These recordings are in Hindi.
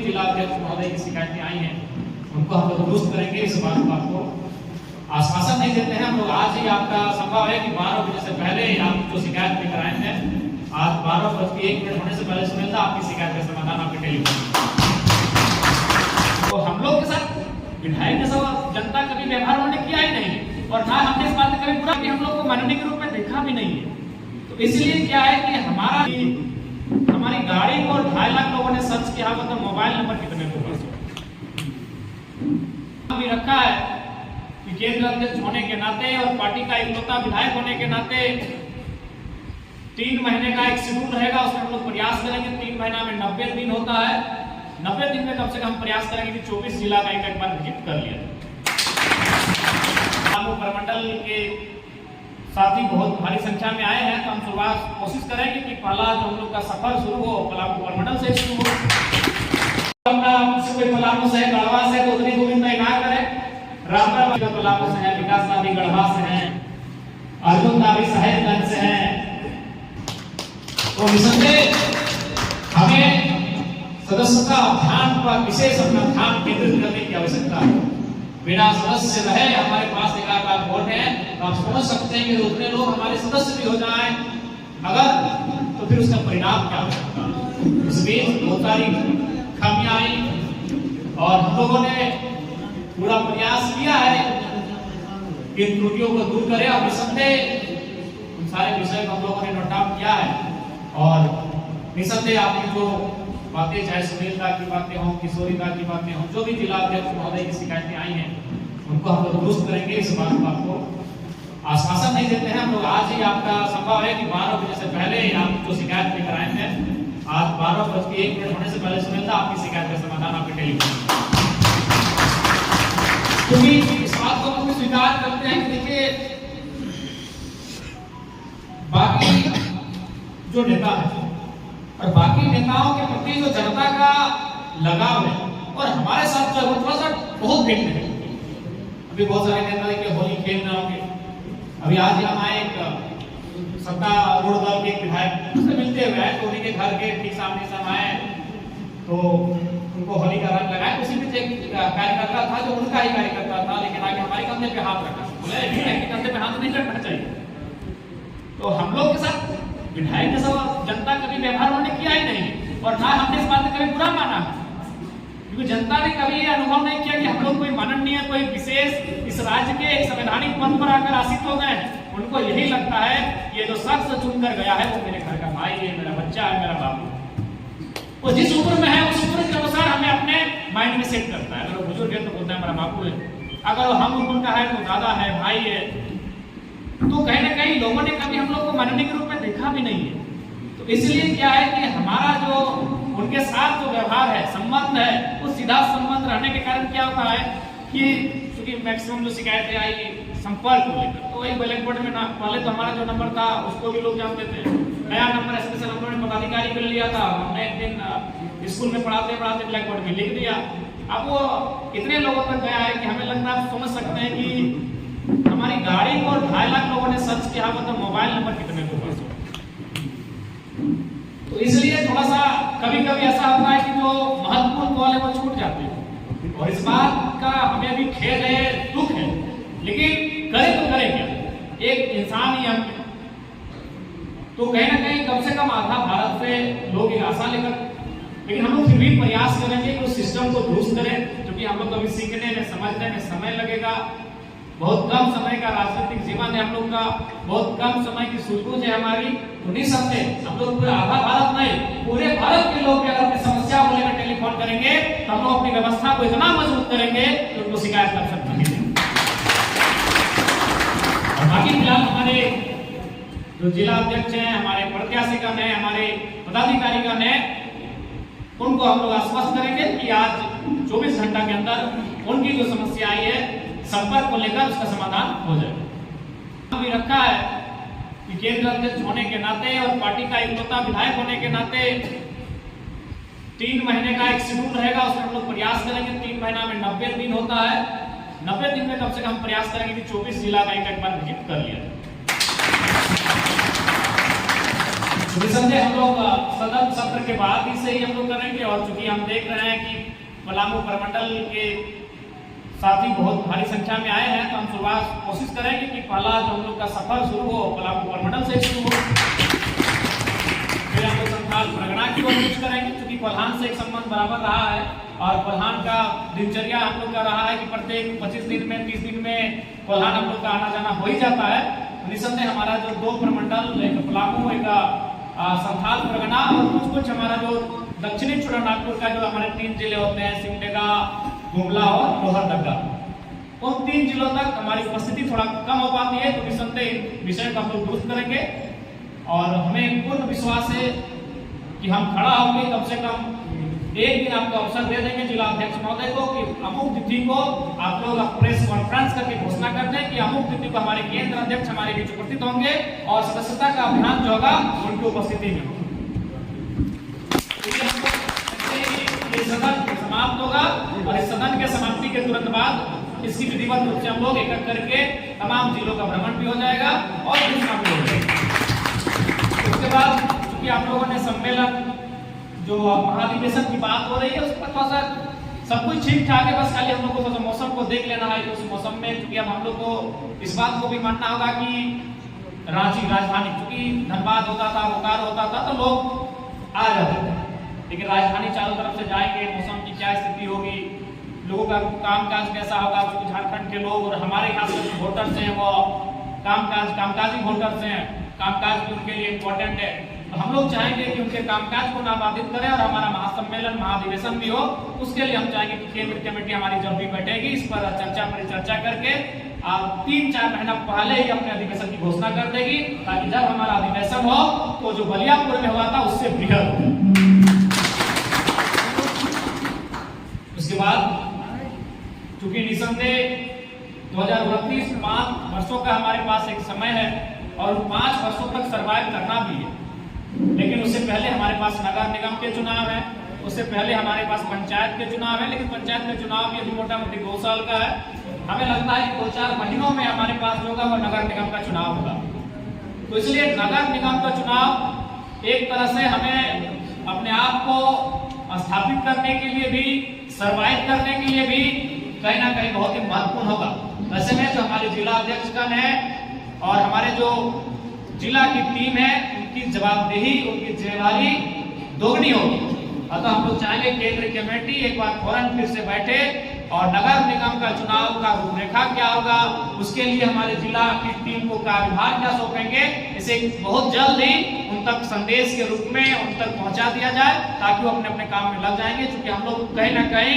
जिला अध्यक्ष महोदय की शिकायतें आई हैं, उनको हम लोग दुरुस्त करेंगे। इस बात को आपको आश्वासन नहीं देते हैं हम लोग। आज ही आपका संभव है कि 12 बजे से पहले आप जो शिकायत लेकर आए हैं, आज 12:01 होने से पहले सुनें था आपकी शिकायत का समाधान आपके टेलीफोन। तो हम लोग के साथ विधायक के साथ जनता कभी व्यवहार उन्होंने किया ही नहीं, और ना हमने इस बात में कभी पूरा कि हम लोग को माननीय के रूप में देखा भी नहीं है। तो इसलिए क्या है कि हमारी गाड़ी को 2.5 लाख लोगों ने सर्च किया, मतलब मोबाइल नंबर कितने को भी रखा है कि केंद्र अध्यक्ष होने के नाते और पार्टी का इकलौता विधायक होने के नाते 3 महीने का एक शेड्यूल रहेगा, उसमें हम लोग प्रयास करेंगे। 3 महीना में 90 दिन होता है, 90 दिन में कम से कम प्रयास करेंगे कि 24 जिला का एक बार विजिट कर लिया। प्रमंडल के साथी बहुत भारी संख्या में आए हैं, तो हम शुरुआत कोशिश करेंगे कि पहला जो हम लोग का सफर शुरू हो पलामू प्रमंडल से शुरू हो। अपना कोई पलामू से गढ़वा से तो उतनी दूरी तय ना करें। रामपुर का पलामू से है, विकास नाभी गढ़वा से हैं, अर्जुन नाभी साहेबगंज से हैं। तो निसंदेह हमें सदस्यता अभियान पर विशेष अपना ध्यान केंद्रित करने की आवश्यकता है। बिना सदस्य रहे हमारे पास 11 लाख वोट है, तो आप समझ सकते हैं कि उतने लोग हमारे सदस्य भी हो जाएं अगर, तो फिर उसका परिणाम क्या हो सकता है। इस बीच बहुत सारी खामियां आई और हम लोगों ने पूरा प्रयास किया है कि इन त्रुटियों को दूर करें, और निसंदेह उन सारे विषय को हम लोगों ने नोट डाउन किया है। और निसंदेह आपकी जो बातें, चाहे सुनीलता की बातें हों, किशोरीता की बातें हों, जो भी जिला अध्यक्ष महोदय की शिकायतें आई हैं, उनको हम लोग दुरुस्त करेंगे। इस बात को आपको आश्वासन नहीं देते हैं हम लोग। आज ही आपका संभव है कि 12 बजे से पहले आप जो शिकायत लेकर आए हैं, आज 12:01 होने से पहले सुनें था आपकी शिकायत का समाधान आपके टेलीफोन। क्योंकि इस बात को हम स्वीकार करते हैं कि देखिए बाकी जो नेता है और बाकी नेताओं के प्रति जो जनता का लगाव है और हमारे साथ जो है थोड़ा सा बहुत भिन्न है। अभी बहुत सारे नेता देखिए होली खेल रहे होंगे। अभी आज हम आए एक सत्तारूढ़ दल के विधायक से मिलते हुए आए, तो उन्हीं के घर के ठीक सामने से हम आए, तो उनको होली का रंग लगाया। उसी में एक कार्यकर्ता था जो उनका ही कार्यकर्ता था, लेकिन आगे हमारे कंधे पे हाथ रखा। बोले कंधे पे हाथ नहीं रखना चाहिए। तो हम लोग के साथ विधायक के साथ जनता कभी व्यवहार उन्होंने किया ही नहीं, और ना हमने इस बात में कभी बुरा माना, क्योंकि जनता ने कभी ये अनुभव नहीं किया कि हम लोग कोई माननीय, कोई विशेष इस राज्य के एक संवैधानिक पद पर आकर आसीन हो गए। उनको यही लगता है ये जो शख्स चुनकर गया है वो मेरे घर का भाई है, मेरा बच्चा है, मेरा बाबू। वो जिस उम्र में है उस उम्र के अनुसार हमें अपने माइंड में सेट करता है। अगर बुजुर्ग है तो बोलता है मेरा बाबू है, अगर हम उम्र का है तो दादा है, भाई है। तो कहीं ना कहीं लोगों ने कभी हम लोग को माननीय के रूप में देखा भी नहीं है। तो इसलिए क्या है कि हमारा जो उनके साथ जो व्यवहार है, संबंध है, वो सीधा संबंध रहने के कारण क्या होता है कि क्योंकि मैक्सिमम जो शिकायतें आई संपर्क को लेकर, तो एक ब्लैक बोर्ड में पहले तो हमारा जो नंबर था उसको भी लोग जानते थे, नया नंबर स्पेशल हम लोगों ने पदाधिकारी को लिया था। हमने एक दिन स्कूल में पढ़ाते पढ़ाते ब्लैक बोर्ड में लिख दिया। अब वो इतने लोगों तक गया है कि हमें लगता है, आप समझ सकते हैं कि हमारी गाड़ी को 2.5 लाख लोगों ने सर्च किया, मतलब मोबाइल नंबर कितने को पास हो। तो इसलिए थोड़ा सा कभी कभी ऐसा होता है कि जो महत्वपूर्ण कॉल है वो छूट जाते हैं, और इस बात का हमें भी खेद है, दुख है, लेकिन करें तो करें क्या, एक इंसान ही हम। तो कहीं ना कहीं कम से कम आधा भारत से लोग एक आशा लेकर, लेकिन हम लोग फिर भी प्रयास करेंगे कि उस सिस्टम को दुरुस्त करें, क्योंकि हम लोग कभी सीखने में, समझने में समय लगेगा। बहुत कम समय का राजनीतिक जीवन है हम लोग का, बहुत कम समय की सूझबूझ है हमारी। तो निसंदेह हम लोग पूरा आधा भारत नहीं, पूरे भारत के लोग अगर अपनी समस्या को लेकर टेलीफोन करेंगे तो हम लोग अपनी व्यवस्था को इतना मजबूत करेंगे कि उनको शिकायत कर सकते हैं। और बाकी फिलहाल हमारे जो जिला अध्यक्ष हैं, हमारे प्रत्याशीगण हैं, हमारे पदाधिकारीगण हैं, उनको हम लोग आश्वस्त करेंगे कि आज 24 घंटा के अंदर उनकी जो समस्या आई है संपर्क को लेकर उसका समाधान हो जाए। अभी रखा है कि केंद्र अध्यक्ष होने के नाते और पार्टी का इकलौता विधायक होने के नाते 3 महीने का एक शेड्यूल रहेगा, उसमें हम लोग प्रयास करेंगे। 3 महीना में 90 दिन होता है, 90 दिन में कम से कम प्रयास करेंगे कि 24 जिला का एक बार विजिट कर लिया। निसंदेह हम लोग सदन सत्र के बाद ही से ही हम लोग करेंगे। और चूंकि हम देख रहे हैं कि पलामू प्रमंडल के साथी बहुत भारी संख्या में आए हैं, तो हम शुरुआत कोशिश करेंगे कि पहला जो हम लोग का सफर शुरू हो पलामू प्रमंडल से शुरू हो, फिर हम लोग संथाल परगना की कोशिश करेंगे। क्योंकि प्रधान से एक संबंध बराबर रहा है और प्रधान का दिनचर्या हम लोग का रहा है कि प्रत्येक 25 दिन में 30 दिन में प्रधान हम लोग का आना जाना हो ही जाता है। निसंदेह हमारा जो 2 प्रमंडल, एक पलामू, एक संथाल परगना और कुछ हमारा जो दक्षिणी छोटानागपुर का जो हमारे 3 जिले होते हैं, सिमडेगा, गुमला और लोहरदगा, उन 3 जिलों तक हमारी उपस्थिति थोड़ा कम हो पाती है। तो निसंदेह विषय को हम लोग दुरुस्त करेंगे और हमें पूर्ण विश्वास है कि हम खड़ा होकर कम से कम एक दिन आपको अवसर दे देंगे जिला अध्यक्ष महोदय को कि अमुक तिथि को आप लोग प्रेस कॉन्फ्रेंस करके घोषणा कर दें कि अमुक तिथि को हमारे केंद्र अध्यक्ष हमारे बीच उपस्थित होंगे और सदस्यता का अभियान जो होगा उनकी उपस्थिति में होगा। ये सदन समाप्त होगा और इस सदन के समाप्ति के तुरंत बाद इसकी विधिवत रूप से हम लोग एक एक करके तमाम जिलों का भ्रमण भी हो जाएगा और घोषणा भी हो जाएगा। उसके बाद चूंकि आप लोगों ने सम्मेलन जो महाधिवेशन की बात हो रही है उस पर थोड़ा सा सब कुछ ठीक ठाक है, बस खाली हम लोग को थोड़ा मौसम को देख लेना है। तो उस मौसम में चूंकि अब हम लोग को इस बात को भी मानना होगा कि रांची राजधानी, चूंकि धनबाद होता था, बोकारो होता था, तो लोग आ जाते थे, लेकिन राजधानी चारों तरफ से जाएंगे, मौसम की क्या स्थिति होगी, लोगों का कामकाज कैसा होगा, क्योंकि झारखंड के लोग और हमारे यहाँ से जो वोटर्स हैं वो कामकाजी वोटर्स हैं, कामकाज भी उनके लिए इम्पोर्टेंट है। तो हम लोग चाहेंगे कि उनके कामकाज को ना बाधित करें और हमारा महासम्मेलन महाधिवेशन भी हो, उसके लिए हम चाहेंगे कि केंद्र कमेटी हमारी जब भी बैठेगी इस पर परिचर्चा करके 3-4 महीना पहले ही अपने अधिवेशन की घोषणा कर देगी, ताकि जब हमारा अधिवेशन हो तो जो बलियापुर में हुआ था उससे बृहद हो। उसके बाद चूंकि निसंदेह 2029 5 वर्षों का हमारे पास एक समय है और 5 वर्षों तक सर्वाइव करना भी है, लेकिन उससे पहले हमारे पास नगर निगम के चुनाव है, उससे पहले हमारे पास पंचायत के चुनाव है, लेकिन पंचायत के चुनाव भी अभी मोटा मोटी 2 साल का है। हमें लगता है कि 2-4 महीनों में हमारे पास जो होगा वो नगर निगम का चुनाव होगा। तो इसलिए नगर निगम का चुनाव एक तरह से हमें अपने आप को स्थापित करने के लिए भी, सर्वाइव करने के लिए भी कहीं ना कहीं बहुत ही महत्वपूर्ण होगा। वैसे में जो हमारे जिला अध्यक्षगण है और हमारे जो जिला की टीम है, उनकी जवाबदेही, उनकी जिम्मेदारी दोगुनी होगी। अतः हम लोग चाहेंगे केंद्र कमेटी एक बार फौरन फिर से बैठे और नगर निगम का चुनाव का रूपरेखा क्या होगा, उसके लिए हमारे जिला की टीम को कार्यभार क्या सौंपेंगे, इसे बहुत जल्द ही उन तक संदेश के रूप में उन तक पहुंचा दिया जाए, ताकि वो अपने अपने काम में लग जाएंगे। क्योंकि हम लोग कहीं ना कहीं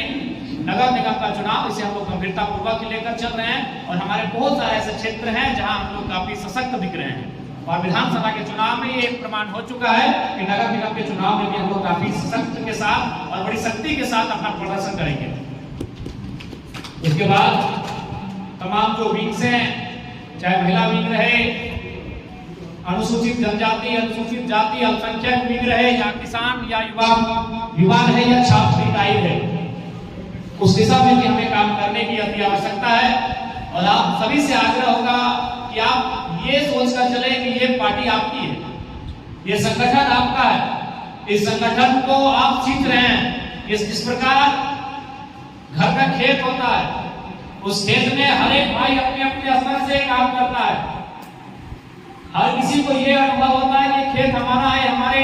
नगर निगम का चुनाव इसे हम लोग गंभीरता पूर्वक लेकर चल रहे हैं और हमारे बहुत सारे ऐसे क्षेत्र हैं जहां हम लोग काफी सशक्त दिख रहे हैं। और विधानसभा के चुनाव में ये प्रमाण हो चुका है कि नगर निगम के चुनाव में भी हम लोग काफी सशक्त के साथ और बड़ी शक्ति के साथ अपना प्रदर्शन करेंगे। उसके बाद तमाम जो विंग्स हैं, चाहे महिला विंग रहे, अनुसूचित जनजाति, अनुसूचित जाति, अल्पसंख्यक विंग रहे, या किसान या युवा रहे या छात्र इकाई रहे, उस दिशा में भी हमें काम करने की अति आवश्यकता है। और आप सभी से आग्रह होगा कि आप ये सोचकर चले कि ये पार्टी आपकी है, ये संगठन आपका है, इस संगठन को आप सीख रहे हैं। इस प्रकार घर का खेत होता है, उस खेत में हर एक भाई अपने अपने स्तर से काम करता है। हर किसी को ये अनुभव होता है कि खेत हमारा है, हमारे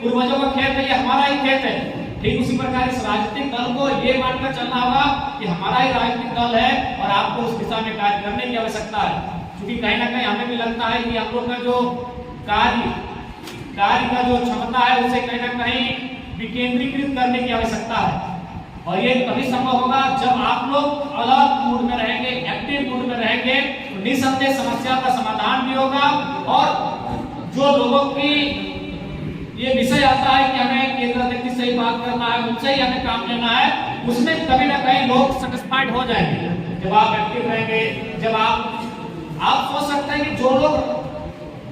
पूर्वजों का खेत है, ये हमारा ही खेत है। ठीक उसी प्रकार इस राजनीतिक दल को ये मानकर चलना होगा कि हमारा ही राजनीतिक दल है और आपको उस दिशा में कार्य करने की आवश्यकता है। क्योंकि कहीं ना कहीं हमें भी लगता है कि हम लोग का जो कार्य का जो क्षमता है उसे कहीं ना कहीं विकेंद्रीकृत करने की आवश्यकता है। और ये तभी संभव होगा जब आप लोग अलर्ट मूड में रहेंगे, एक्टिव मूड में रहेंगे, तो निसंदेह समस्या का समाधान भी होगा। और जो लोगों की ये विषय आता है कि हमें केंद्र अध्यक्ष से ही बात करना है, उनसे ही हमें काम लेना है, उसमें कभी ना कहीं लोग सेटिस्फाइड हो जाएंगे जब आप एक्टिव रहेंगे। जब आप सोच सकते हैं कि जो लोग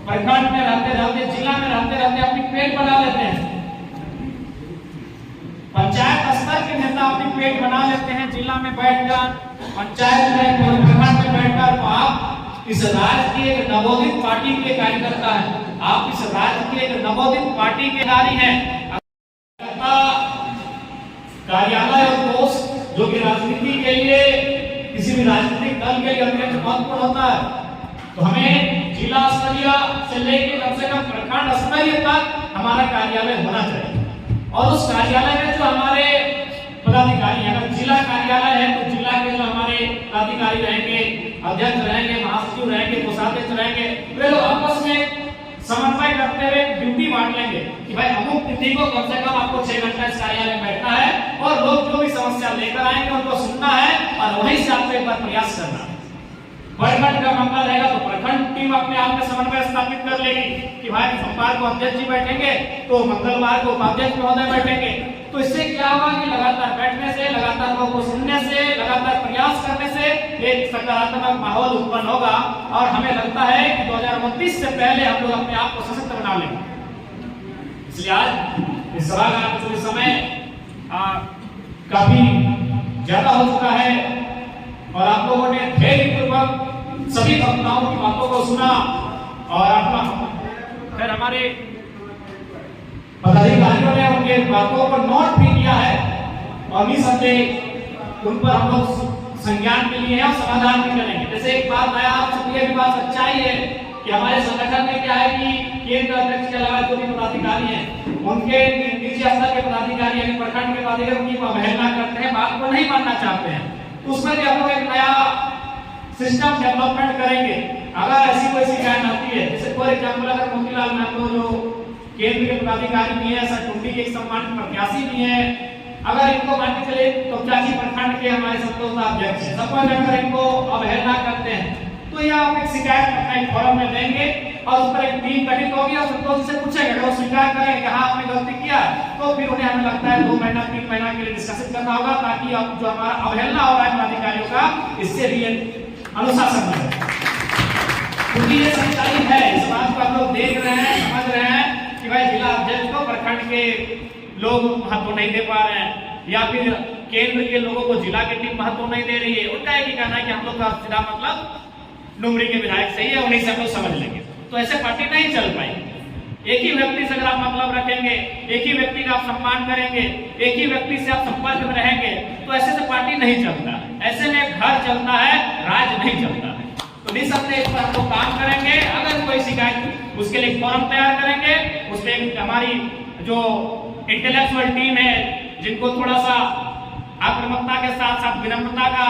प्रखंड में रहते, जिला में रहते अपनी पेट बना लेते हैं, पंचायत स्तर के नेता अपनी पेट बना लेते हैं जिला में बैठकर, पंचायत में, प्रखंड में बैठकर, तो आप इस राज्य की एक नवोदित पार्टी के कार्यकर्ता हैं, आप इस राज्य की एक नवोदित पार्टी के नारी हैं। कार्यालय और पोस्ट जो कि राजनीति के लिए किसी भी राजनीतिक दल के लिए अत्यंत महत्वपूर्ण होता है, तो हमें जिला स्तरीय से लेकर कम से कम प्रखंड स्तरीय तक हमारा कार्यालय होना चाहिए। और उस कार्यालय में जो हमारे पदाधिकारी हैं, अगर जिला कार्यालय है तो जिला के जो हमारे पदाधिकारी रहेंगे, अध्यक्ष रहेंगे, महासचिव रहेंगे, कोषाध्यक्ष रहेंगे, वे लोग आपस में समन्वय करते हुए ड्यूटी बांट लेंगे कि भाई अमुक तिथि को कम से कम आपको 6 घंटा इस कार्यालय में बैठना है और लोग जो भी समस्या लेकर आएंगे उनको सुनना है और वहीं से आपको एक बार प्रयास करना है। प्रखंड का मामला रहेगा तो प्रखंड टीम अपने आप में समन्वय स्थापित कर लेगी कि भाई सोमवार को अध्यक्ष जी बैठेंगे तो मंगलवार को उपाध्यक्ष महोदय बैठेंगे। तो इससे क्या होगा कि लगातार बैठने से, लगातार लोगों को सुनने से, लगातार प्रयास करने से एक सकारात्मक माहौल उत्पन्न होगा और हमें लगता है कि 2029 से पहले हम लोग अपने आप को सशक्त बना लेंगे। इसलिए आज इस सभा का समय काफी ज्यादा हो चुका है और आप लोगों ने धैर्यपूर्वक सभी वक्ताओं की बातों को सुना और अपना फिर हमारे पदाधिकारियों ने उनके बातों को नोट भी किया है और निसंदेह उन पर हम लोग संज्ञान के लिए और समाधान भी करेंगे। जैसे एक बात आया, आप सबकी भी बात सच्चाई है कि हमारे संगठन में क्या है कि केंद्र अध्यक्ष के अलावा जो भी पदाधिकारी हैं उनके नीचे स्तर के पदाधिकारी यानी प्रखंड के पदाधिकारी उनकी अवहेलना करते हैं, बात को नहीं मानना चाहते हैं। तो उसमें भी हम लोग एक नया सिस्टम डेवलपमेंट करेंगे। अगर ऐसी कोई शिकायत आती है, जैसे फॉर एग्जाम्पल अगर मोतीलाल महतो जो केंद्र के पदाधिकारी भी है, सरटुंडी के एक सम्मानित प्रत्याशी भी है, अगर इनको मान के चले तो चाची प्रखंड के हमारे संतोष अध्यक्ष है, सब अगर इनको अवहेलना करते हैं तो यह आप एक शिकायत अपना एक फोरम में देंगे और उस पर एक टीम गठित होगी और संतोष से पूछेंगे। अगर वो स्वीकार करें कि हाँ आपने गलती किया तो फिर उन्हें हमें लगता है 2 महीना 3 महीना के लिए डिस्कशन करना होगा ताकि अब जो हमारा अवहेलना हो रहा है पदाधिकारियों का इससे भी अनुशासन बने, क्योंकि ये सच्चाई है। इस बात को आप लोग देख रहे हैं, समझ रहे हैं कि भाई जिला अध्यक्ष को प्रखंड के लोग महत्व नहीं दे पा रहे हैं या फिर केंद्र के लोगों को जिला की टीम महत्व नहीं दे रही है। उनका एक ही कहना है कि हम लोग का सीधा मतलब डुमरी के विधायक सही है, उन्हीं से हम लोग समझ लेंगे। तो ऐसे पार्टी नहीं चल पाएगी। एक ही व्यक्ति से अगर आप मतलब रखेंगे, एक ही व्यक्ति का आप सम्मान करेंगे, एक ही व्यक्ति से आप संपर्क में रहेंगे तो ऐसे से पार्टी नहीं चलता। ऐसे में घर चलता है, राज्य नहीं चलता है। तो निसंदेह इस पर हम लोग काम करेंगे। अगर कोई शिकायत, उसके लिए फॉर्म तैयार करेंगे, उसमें हमारी जो इंटेलेक्चुअल टीम है जिनको थोड़ा सा आक्रामकता के साथ साथ विनम्रता का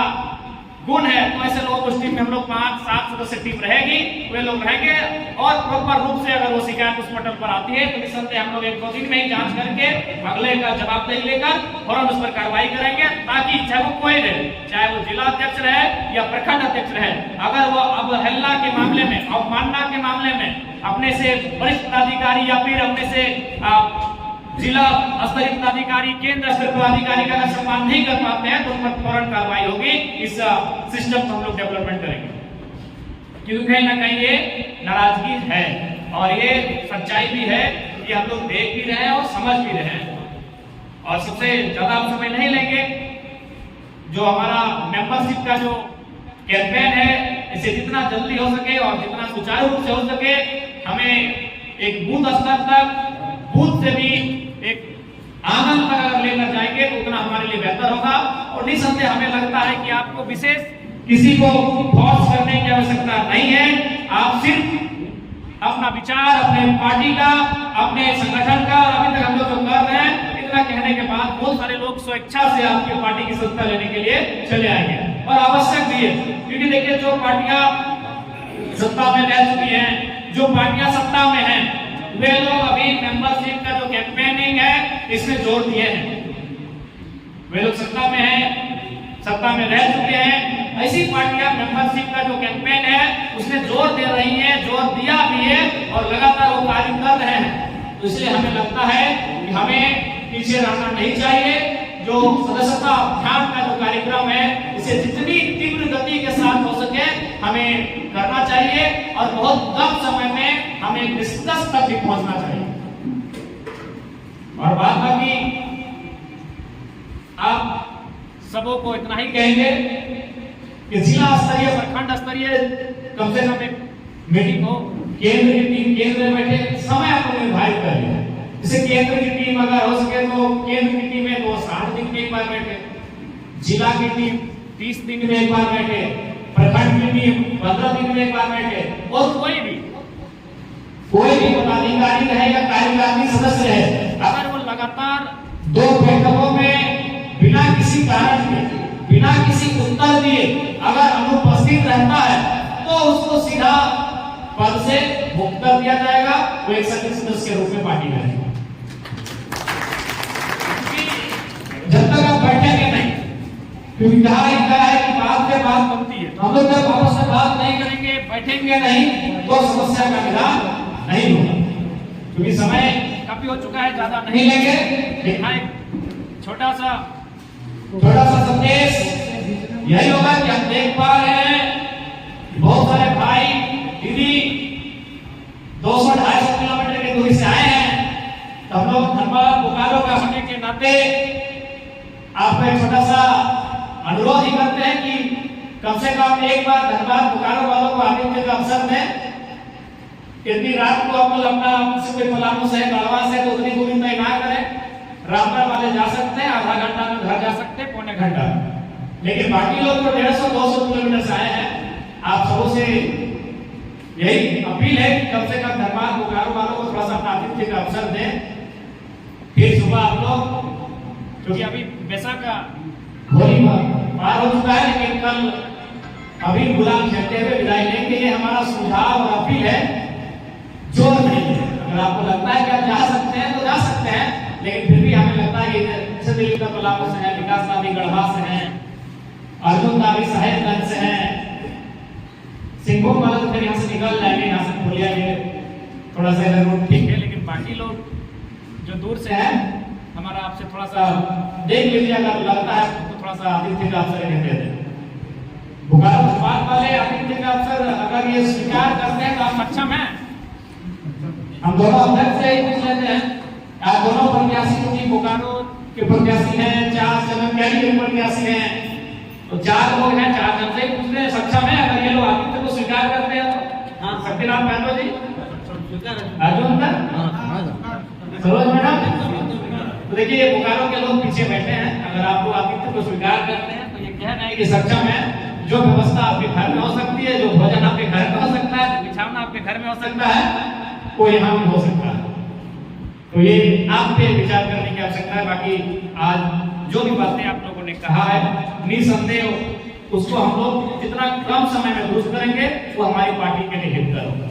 गुण है, तो ऐसे लोगों को उस टीम में हम लोग 5-7 सदस्य टीम रहेगी, वे लोग रहेंगे और प्रॉपर रूप से अगर वो शिकायत उस पटल पर आती है तो निसंदेह हम लोग 1-2 दिन में ही जांच करके अगले का जवाबदेही लेकर फौरन उस पर कार्रवाई करेंगे, ताकि चाहे वो कोई रहे, चाहे वो जिला अध्यक्ष रहे या प्रखंड अध्यक्ष रहे, अगर वो अवहेलना के मामले में, अवमानना के मामले में अपने से वरिष्ठ पदाधिकारी या फिर अपने से जिला स्तरीय पदाधिकारी, केंद्र स्तरीय पदाधिकारी का सम्मान नहीं कर पाते हैं तो उन पर फौरन कार्रवाई होगी। इस सिस्टम को हम लोग डेवलपमेंट करेंगे, क्योंकि कहीं ना कहीं ये नाराजगी है और ये सच्चाई भी है, ये हम लोग देख भी रहे हैं और समझ भी रहे हैं। और सबसे ज्यादा हम समय नहीं लेंगे, जो हमारा मेंबरशिप का जो कैंपेन है इसे जितना जल्दी हो सके और जितना सुचारू रूप से हो सके हमें एक बूथ स्तर तक, बूथ से भी एक आंगन तक अगर लेकर जाएंगे तो उतना हमारे लिए बेहतर होगा। और निसंदेह हमें लगता है कि आपको विशेष किसी को फोर्स करने की आवश्यकता नहीं है। आप सिर्फ अपना विचार, अपने पार्टी का, अपने संगठन का, और अभी तक हम लोग जो कर रहे हैं, इतना कहने के बाद बहुत सारे लोग स्वेच्छा से आपकी पार्टी की सत्ता लेने के लिए चले आएंगे और आवश्यक भी है। क्योंकि देखिए, जो पार्टियां सत्ता में रह चुकी हैं, जो पार्टियां सत्ता में हैं, वे लोग अभी मेंबरशिप का जो कैंपेनिंग है इसमें जोर दिए हैं। वे लोग सत्ता में हैं, सत्ता में रह चुके हैं, ऐसी पार्टियां मेंबरशिप का जो कैंपेन है उसमें जोर दे रही हैं, जोर दिया भी है और लगातार वो कार्य कर रहे हैं। तो इसलिए हमें लगता है कि हमें पीछे रहना नहीं चाहिए। जो सदस्यता अभियान का जो कार्यक्रम है इसे जितनी तीव्र गति के साथ हो सके हमें करना चाहिए और बहुत कम समय में हमें निष्कर्ष तक भी पहुंचना चाहिए। और बात बाकी आप सबों को इतना ही कहेंगे कि जिला स्तरीय, प्रखंड स्तरीय कम से कम एक मीटिंग हो, केंद्र की टीम केंद्र में बैठे, समय आपको निर्धारित कर लिया। जैसे केंद्र की टीम अगर हो सके तो केंद्र की टीम है तो 60 दिन में एक बार बैठे, जिला की टीम 30 दिन में एक बार बैठे, प्रखंड की टीम 15 दिन में एक बार बैठे, और कोई भी पदाधिकारी रहे या कार्यकारिणी सदस्य है, अगर वो लगातार 2 बैठकों में बिना किसी कारण के, बिना किसी उत्तर दिए अगर अनुपस्थित रहता है तो उसको सीधा पद से मुक्त कर दिया जाएगा, वो एक सदस्य के रूप में पार्टी में रहेगा। जब तक आप बैठेंगे नहीं, क्योंकि कहा है कि बात से बात बनती है, हम लोग जब आपस में बात नहीं करेंगे, बैठेंगे नहीं, तो समस्या का निदान नहीं होगा। क्योंकि समय काफी हो चुका है, ज्यादा नहीं लेंगे, लेकिन छोटा सा संदेश यही होगा कि हम देख पा रहे हैं बहुत सारे भाई दीदी 200-250 किलोमीटर की दूरी से आए हैं। तो हम लोग धनबाद बोकारो का होने के नाते आपको एक छोटा सा अनुरोध ही करते हैं कि कम से कम एक बार धनबाद बोकारो वालों को आने के अवसर में, इतनी रात को आप लोग अपना कोई पलामू से गढ़वा से तो उतनी दूरी तय ना करें, रामपुर वाले जा सकते हैं, आधा घंटा में घर जा सकते हैं, पौने घंटा। लेकिन बाकी लोग जो 150-200 किलोमीटर से आए हैं, आप सबों से यही अपील है कि कम से कम धनबाद बोकारो वालों को थोड़ा सा अपना आतिथ्य का अवसर दें। फिर सुबह आप लोग, क्योंकि अभी बैसाख का होली पार हो चुका है, लेकिन कल अभी गुलाल खेलते हुए विदाई लेंगे। ये हमारा सुझाव और अपील है, जोर नहीं है। अगर आपको लगता है कि आप जा सकते हैं तो जा सकते हैं, लेकिन फिर भी हमें लगता है कि जैसे दिल्ली का पलामू से है, विकास नाभी गढ़वा से है, अर्जुन नाभी साहेबगंज से है, सिंहभूम वाला तो फिर यहाँ से निकल जाएंगे, यहाँ से खोलिया थोड़ा सा इधर रोड ठीक है, लेकिन बाकी लोग जो दूर से है, हमारा आपसे थोड़ा सा देख लीजिए, अगर लगता है तो थोड़ा सा आतिथ्य का अवसर दे दें। बोकारो धनबाद वाले आतिथ्य का अवसर अगर ये स्वीकार करते हैं तो आप सक्षम हैं। हम दोनों अध्यक्ष से ही पूछ लेते हैं, आप दोनों प्रत्याशी क्योंकि बोकारो के प्रत्याशी हैं, 4 जनकैली के प्रत्याशी हैं, तो 4 लोग हैं, 4 जन से पूछते हैं सक्षम है। अगर ये लोग आतिथ्य को स्वीकार करते हैं तो हाँ, शक्तिनाथ महतो जी, अर्जुन सर, सरोज मैडम, तो देखिए ये बोकारो के लोग पीछे बैठे हैं। अगर आप लोग आतिथ्य को स्वीकार करते हैं तो ये कहना है कि सक्षम है। जो व्यवस्था आपके घर में हो सकती है, जो भोजन आपके घर में हो सकता है, जो बिछावना आपके घर में हो सकता है, वो यहाँ भी हो सकता है। तो ये आप पे विचार करने की आवश्यकता है। बाकी आज जो भी बातें आप लोगों ने कहा है, निसंदेह उसको हम लोग जितना कम समय में दुरुस्त करेंगे वो हमारी पार्टी के लिए हितकर होगा।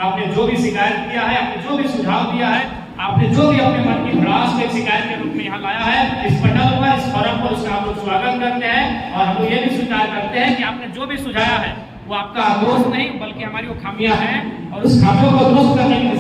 आपने जो भी शिकायत किया है, आपने जो भी सुझाव दिया है, आपने जो भी अपने मन की भड़ास को एक शिकायत के रूप में यहाँ लाया है, इस पटल पर, इस फोरम पर उसका हम लोग स्वागत करते हैं। और हम लोग ये भी स्वीकार करते हैं कि आपने जो भी सुझाया है वो आपका आक्रोश नहीं बल्कि हमारी वो खामियां हैं, और उस खामियों को दुरुस्त करने की